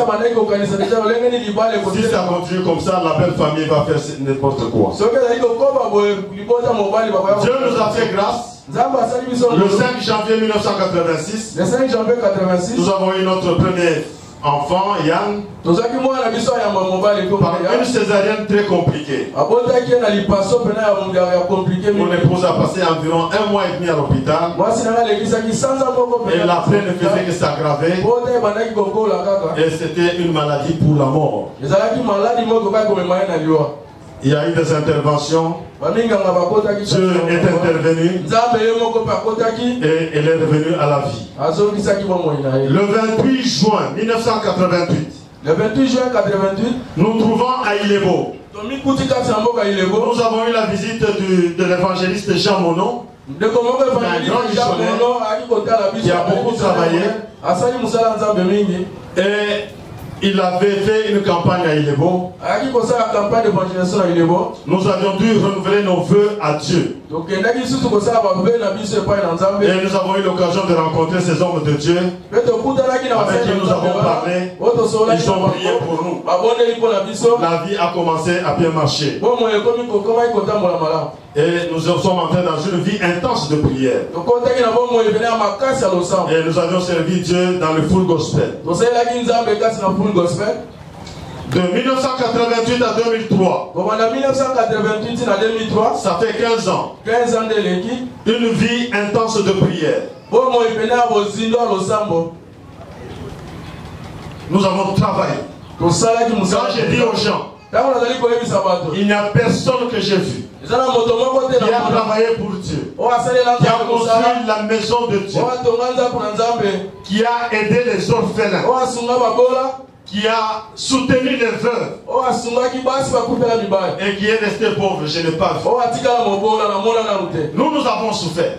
ça continue comme ça, la belle famille va faire n'importe quoi. Dieu nous a fait grâce. Le 5 janvier 1986, nous avons eu notre premier enfant, Yann, par une césarienne très compliquée. Mon épouse a passé environ 1 mois et demi à l'hôpital. Et la plaie ne faisait que s'aggraver. Et c'était une maladie pour la mort. Il y a eu des interventions. Dieu est intervenu. Et elle est revenue à la vie. Le 28 juin 1988. Nous trouvons à Ilebo. Nous avons eu la visite de l'évangéliste Jean Monon. Un grand missionnaire qui a beaucoup travaillé. Et il avait fait une campagne à Ilebo. Nous avions dû renouveler nos vœux à Dieu. Et nous avons eu l'occasion de rencontrer ces hommes de Dieu avec qui nous avons parlé. Ils ont prié pour nous. La vie a commencé à bien marcher. Et nous sommes entrés dans une vie intense de prière. Et nous avions servi Dieu dans le full gospel. De 1988 à 2003. Ça fait 15 ans. Une vie intense de prière. Nous avons travaillé. Quand j'ai dit aux gens, il n'y a personne que j'ai vu qui a travaillé pour Dieu, qui a construit la maison de Dieu, qui a aidé les orphelins, qui a soutenu les veuves et qui est resté pauvre. Je n'ai pas vu. Nous avons souffert.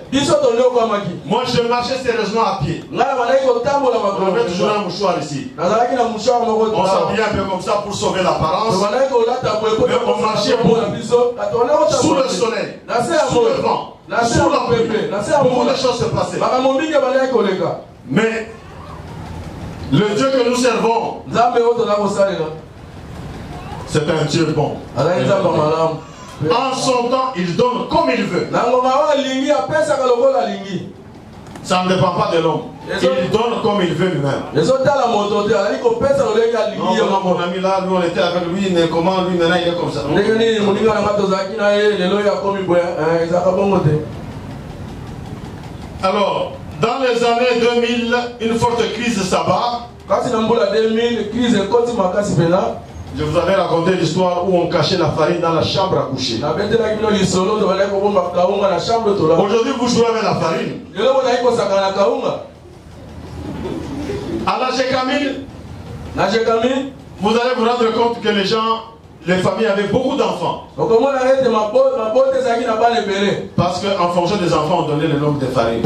Moi je marchais sérieusement à pied. On avait toujours un mouchoir ici. On s'habillait un peu comme ça pour sauver l'apparence. Mais on marchait sous le soleil, sous le vent, sous la pluie. Beaucoup de choses se passaient. Mais le Dieu que nous servons C'est un Dieu bon. En son temps, il donne comme il veut. Ça ne dépend pas de l'homme. Il donne comme il veut lui-même. Mon ami là, nous on était avec lui, mais comment lui maintenant il est comme ça? Alors, dans les années 2000, une forte crise s'abat. Je vous avais raconté l'histoire où on cachait la farine dans la chambre à coucher. Aujourd'hui, vous jouez avec la farine. À la Gécamine, vous allez vous rendre compte que les familles avaient beaucoup d'enfants. Parce qu'en fonction des enfants, on donnait le nombre de farines. Il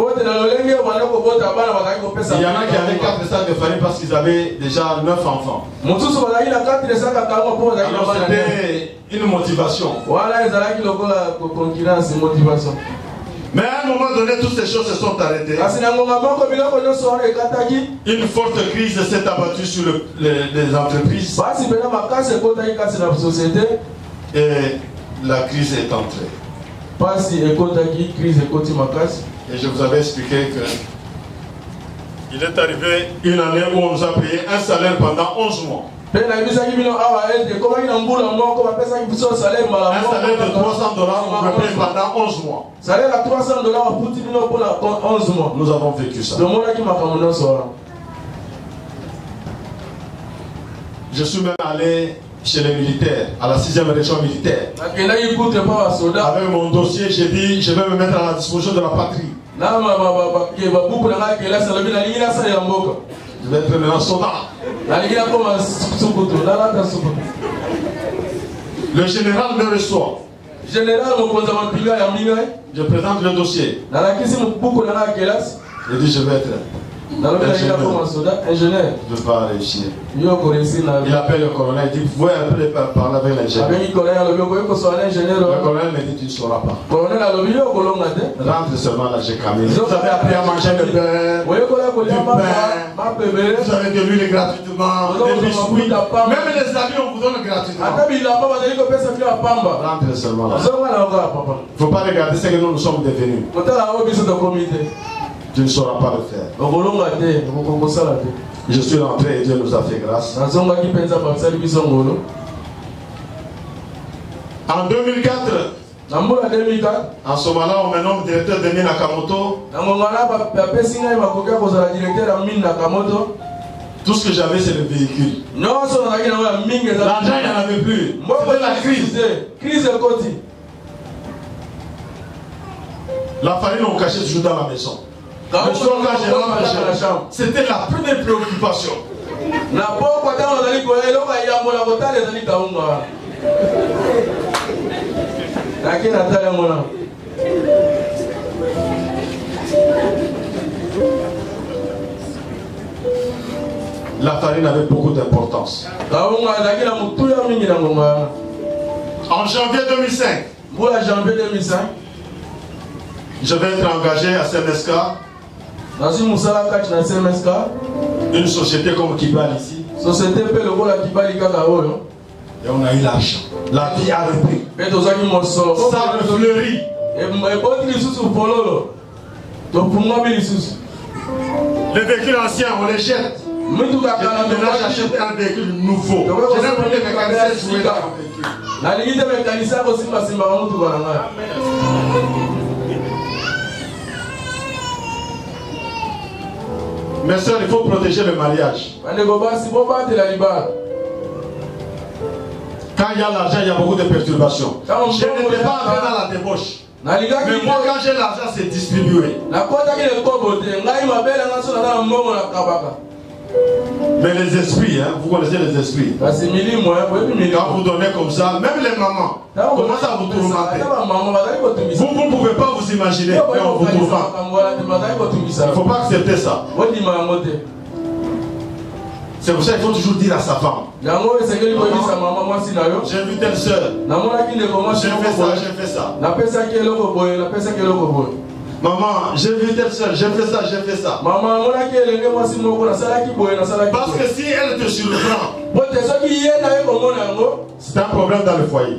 y en a qui avaient 4 sacs de farine parce qu'ils avaient déjà 9 enfants. Alors c'était une motivation. Mais à un moment donné, toutes ces choses se sont arrêtées. Une forte crise s'est abattue sur les entreprises. Et la crise est entrée. Et je vous avais expliqué que il est arrivé une année où on nous a payé un salaire pendant 11 mois. Un salaire de $300, on me paye pendant 11 mois. Nous avons vécu ça. Je suis même allé chez les militaires, à la 6e région militaire. Avec mon dossier, j'ai dit, je vais me mettre à la disposition de la patrie. Je vais être maintenant soldat. Le général me reçoit. Je présente le dossier. Je dis, je vais être ingénieur. Je ne veux pas réussir. Il appelle le colonel, il dit, vous pouvez un peu parler avec l'ingénieur. Le colonel me dit, tu ne sauras pas. Rentre seulement là, j'ai camé. Vous avez appris à manger le beurre, du pain, vous avez de l'huile gratuitement, des biscuits. Même les habits, on vous donne gratuitement. Rentre seulement là. Il ne faut pas regarder ce que nous sommes devenus. Tu ne sauras pas le faire. Je suis rentré et Dieu nous a fait grâce. En 2004, en ce moment-là, on me nomme directeur de mine à Kamoto. Tout ce que j'avais, c'est le véhicule. L'argent, il n'y en avait plus. C'était la crise. La farine, on cachait toujours dans la maison. Le soir, quand j'ai rentré, c'était la première préoccupation. La farine avait beaucoup d'importance. En janvier 2005, je vais être engagé à CMSK. Une société comme Kibali ici. Et on a eu l'argent. La vie a repris. Ça a fleuri. Les véhicules anciens, on les jette. Maintenant, j'achète un véhicule nouveau. Je n'ai pas de mécanicien jouer dans mon véhicule. Mes soeurs, il faut protéger le mariage. Quand il y a l'argent, il y a beaucoup de perturbations. Je n'étais pas entré dans la débauche. Mais moi, quand j'ai l'argent, c'est distribué. Mais les esprits, hein, vous connaissez les esprits. Quand vous donnez comme ça, même les mamans commencent à vous tourmenter. Vous ne pouvez pas vous imaginer qu'on vous tourmente. Il ne faut pas accepter ça. C'est pour ça qu'il faut toujours dire à sa femme. J'ai vu telle soeur. J'ai fait ça, j'ai fait ça. Maman, j'ai vu telle soeur, j'ai fait ça, j'ai fait ça. Parce que si elle te surprend, c'est un problème dans le foyer.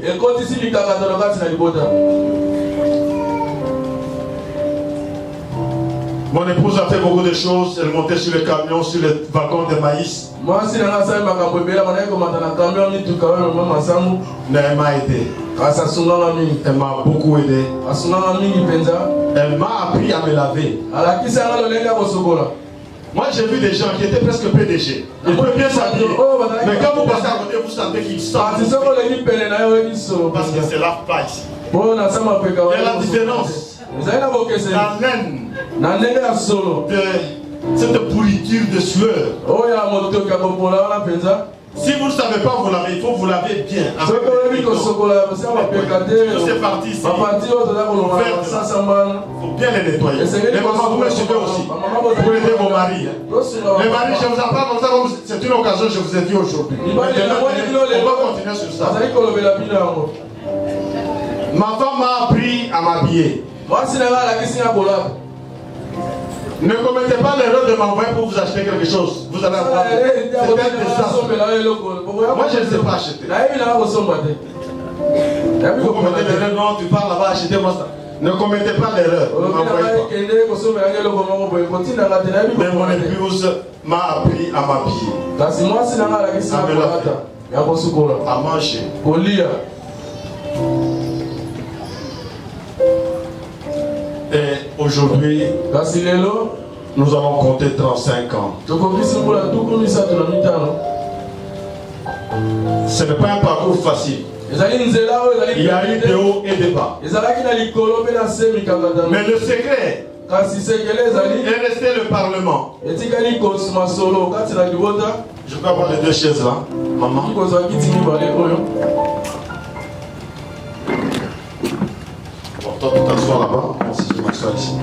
Mon épouse a fait beaucoup de choses. Elle montait sur le camion, sur le wagon de maïs. Mais elle m'a aidé. Elle m'a beaucoup aidé. Elle m'a appris à me laver. Moi j'ai vu des gens qui étaient presque PDG. Ils peuvent bien s'habiller. Mais quand vous passez à côté, vous sentez qu'ils sortent. Parce que c'est la pas ici. Il y a la différence. La laine de cette pourriture de sueur. Si vous ne savez pas vous laver, il faut vous laver bien. C'est parti ici. Il faut bien les nettoyer. Les mamans, vous me suivez aussi. Pour aider vos maris. Les maris, je vous en parle comme ça. C'est une occasion que je vous ai dit aujourd'hui. On va continuer sur ça. Ma femme m'a appris à m'habiller. Ne commettez pas l'erreur de m'envoyer pour vous acheter quelque chose. Vous allez avoir. C'est un désastre. Moi, je ne sais pas acheter. Vous commettez l'erreur, non, tu pars là-bas, achetez-moi ça. Ne commettez pas l'erreur. Ne m'envoyez pas. Mais mon épouse m'a appris à m'habiller. À manger. Et aujourd'hui, nous allons compter 35 ans. Ce n'est pas un parcours facile. Il y a eu des hauts et des bas. Mais le secret est resté le Parlement. Je peux avoir les deux chaises là, maman. Toi, tu t'assois là-bas. Moi aussi, je m'assois ici.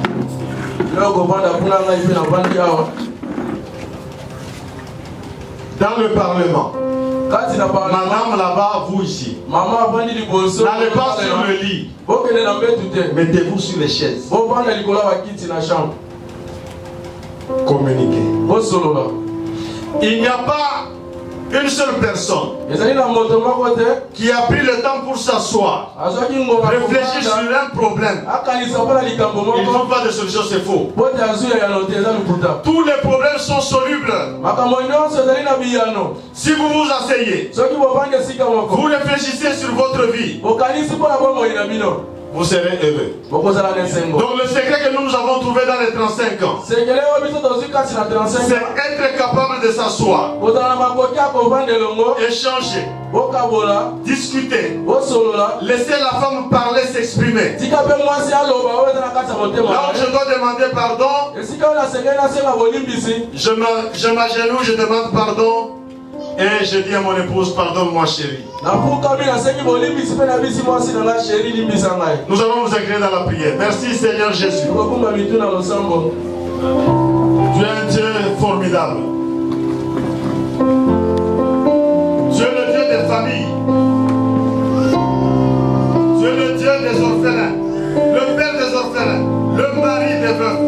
Dans le Parlement. Madame là-bas, vous ici. N'allez pas sur le lit. Mettez-vous sur les chaises. Communiquez. Il n'y a pas une seule personne qui a pris le temps pour s'asseoir, réfléchir sur un problème. Ils n'ont pas de solution, c'est faux. Tous les problèmes sont solubles. Si vous vous asseyez, vous réfléchissez sur votre vie, vous serez heureux. Donc le secret que nous avons trouvé dans les 35 ans, c'est être capable de s'asseoir, échanger, discuter, laisser la femme parler, s'exprimer. Là où je dois demander pardon, je m'agenouille, je demande pardon. Et je dis à mon épouse, pardonne-moi chérie. Nous allons nous incliner dans la prière. Merci Seigneur Jésus. Tu es un Dieu formidable. Tu es le Dieu des familles. Tu es le Dieu des orphelins. Le Père des orphelins. Le mari des veuves.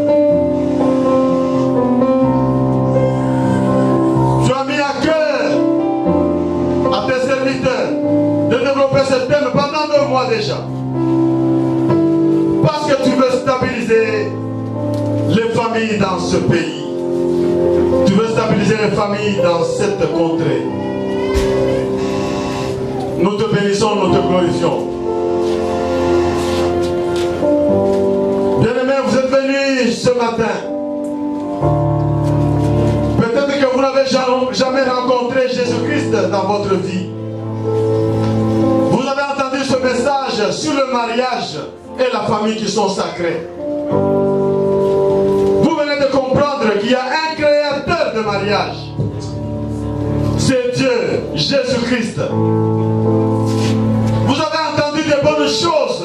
Tu as mis à cœur à tes serviteurs de développer ce thème pendant 2 mois déjà. Parce que tu veux stabiliser les familles dans ce pays. Tu veux stabiliser les familles dans cette contrée. Nous te bénissons, nous te glorifions. Bien-aimés, vous êtes venus ce matin. Peut-être que vous n'avez jamais rencontré Jésus-Christ dans votre vie. Vous avez entendu ce message sur le mariage et la famille qui sont sacrés. Vous venez de comprendre qu'il y a un créateur de mariage. C'est Dieu, Jésus-Christ. Vous avez entendu des bonnes choses.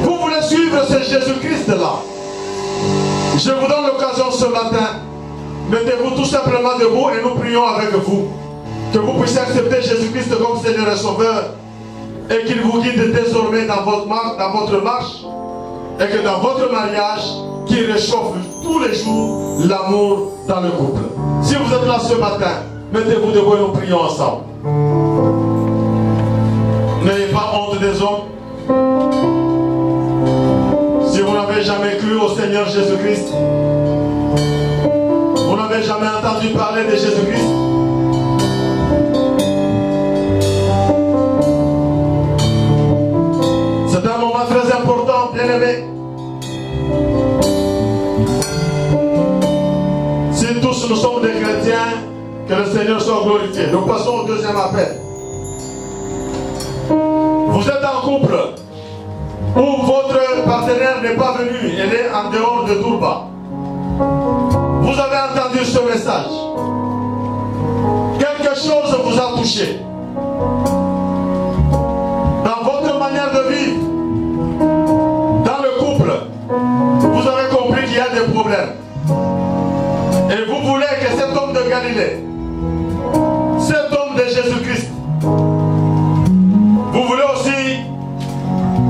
Vous voulez suivre ce Jésus-Christ-là. Je vous donne l'occasion ce matin. Mettez-vous tout simplement debout et nous prions avec vous. Que vous puissiez accepter Jésus-Christ comme Seigneur et Sauveur. et qu'il vous guide désormais dans votre marche et que dans votre mariage, qu'il réchauffe tous les jours l'amour dans le couple. Si vous êtes là ce matin, mettez-vous debout et nous prions ensemble. N'ayez pas honte des hommes. Si vous n'avez jamais cru au Seigneur Jésus-Christ, vous n'avez jamais entendu parler de Jésus-Christ, c'est un moment très important, bien-aimé. Si tous nous sommes des chrétiens, que le Seigneur soit glorifié. Nous passons au deuxième appel. Vous êtes en couple où votre partenaire n'est pas venu, il est en dehors de Tourba. Vous avez entendu ce message. Quelque chose vous a touché. Dans votre manière de vivre, dans le couple, vous avez compris qu'il y a des problèmes. Et vous voulez que cet homme de Galilée, cet homme de Jésus-Christ, vous voulez aussi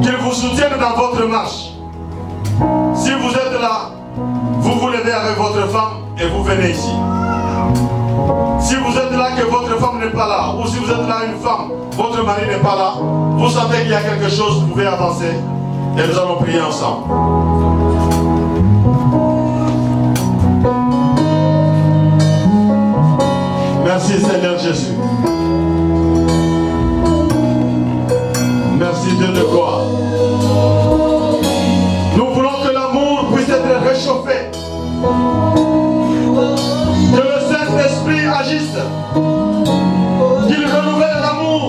qu'il vous soutienne dans votre marche. Si vous êtes là, vous vous levez avec votre femme et vous venez ici. Si vous êtes là que votre femme n'est pas là, ou si vous êtes là une femme, votre mari n'est pas là, vous sentez qu'il y a quelque chose, vous pouvez avancer et nous allons prier ensemble. Merci Seigneur Jésus. Merci Dieu de gloire. Nous voulons que l'amour puisse être réchauffé. Que le Saint-Esprit agisse. Qu'il renouvelle l'amour.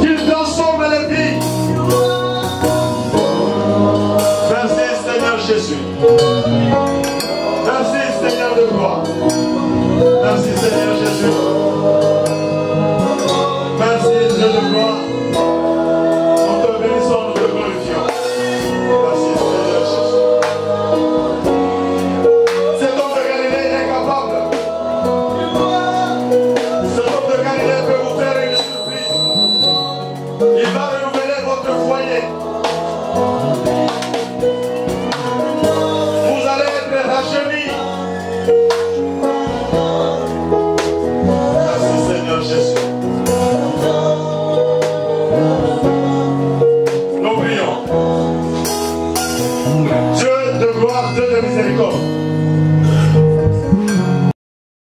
Qu'il transforme les vies. Merci Seigneur Jésus. Merci Seigneur de gloire. Merci Seigneur Jésus. Merci Dieu de gloire. Nous te bénissons, nous te glorifions. Merci Seigneur Jésus. Cet homme de Galilée est capable. Cet homme de Galilée peut vous faire une surprise. Il va renouveler votre foyer. Vous allez être rajeunis. Jésus. Nous prions. Dieu de gloire, Dieu de miséricorde.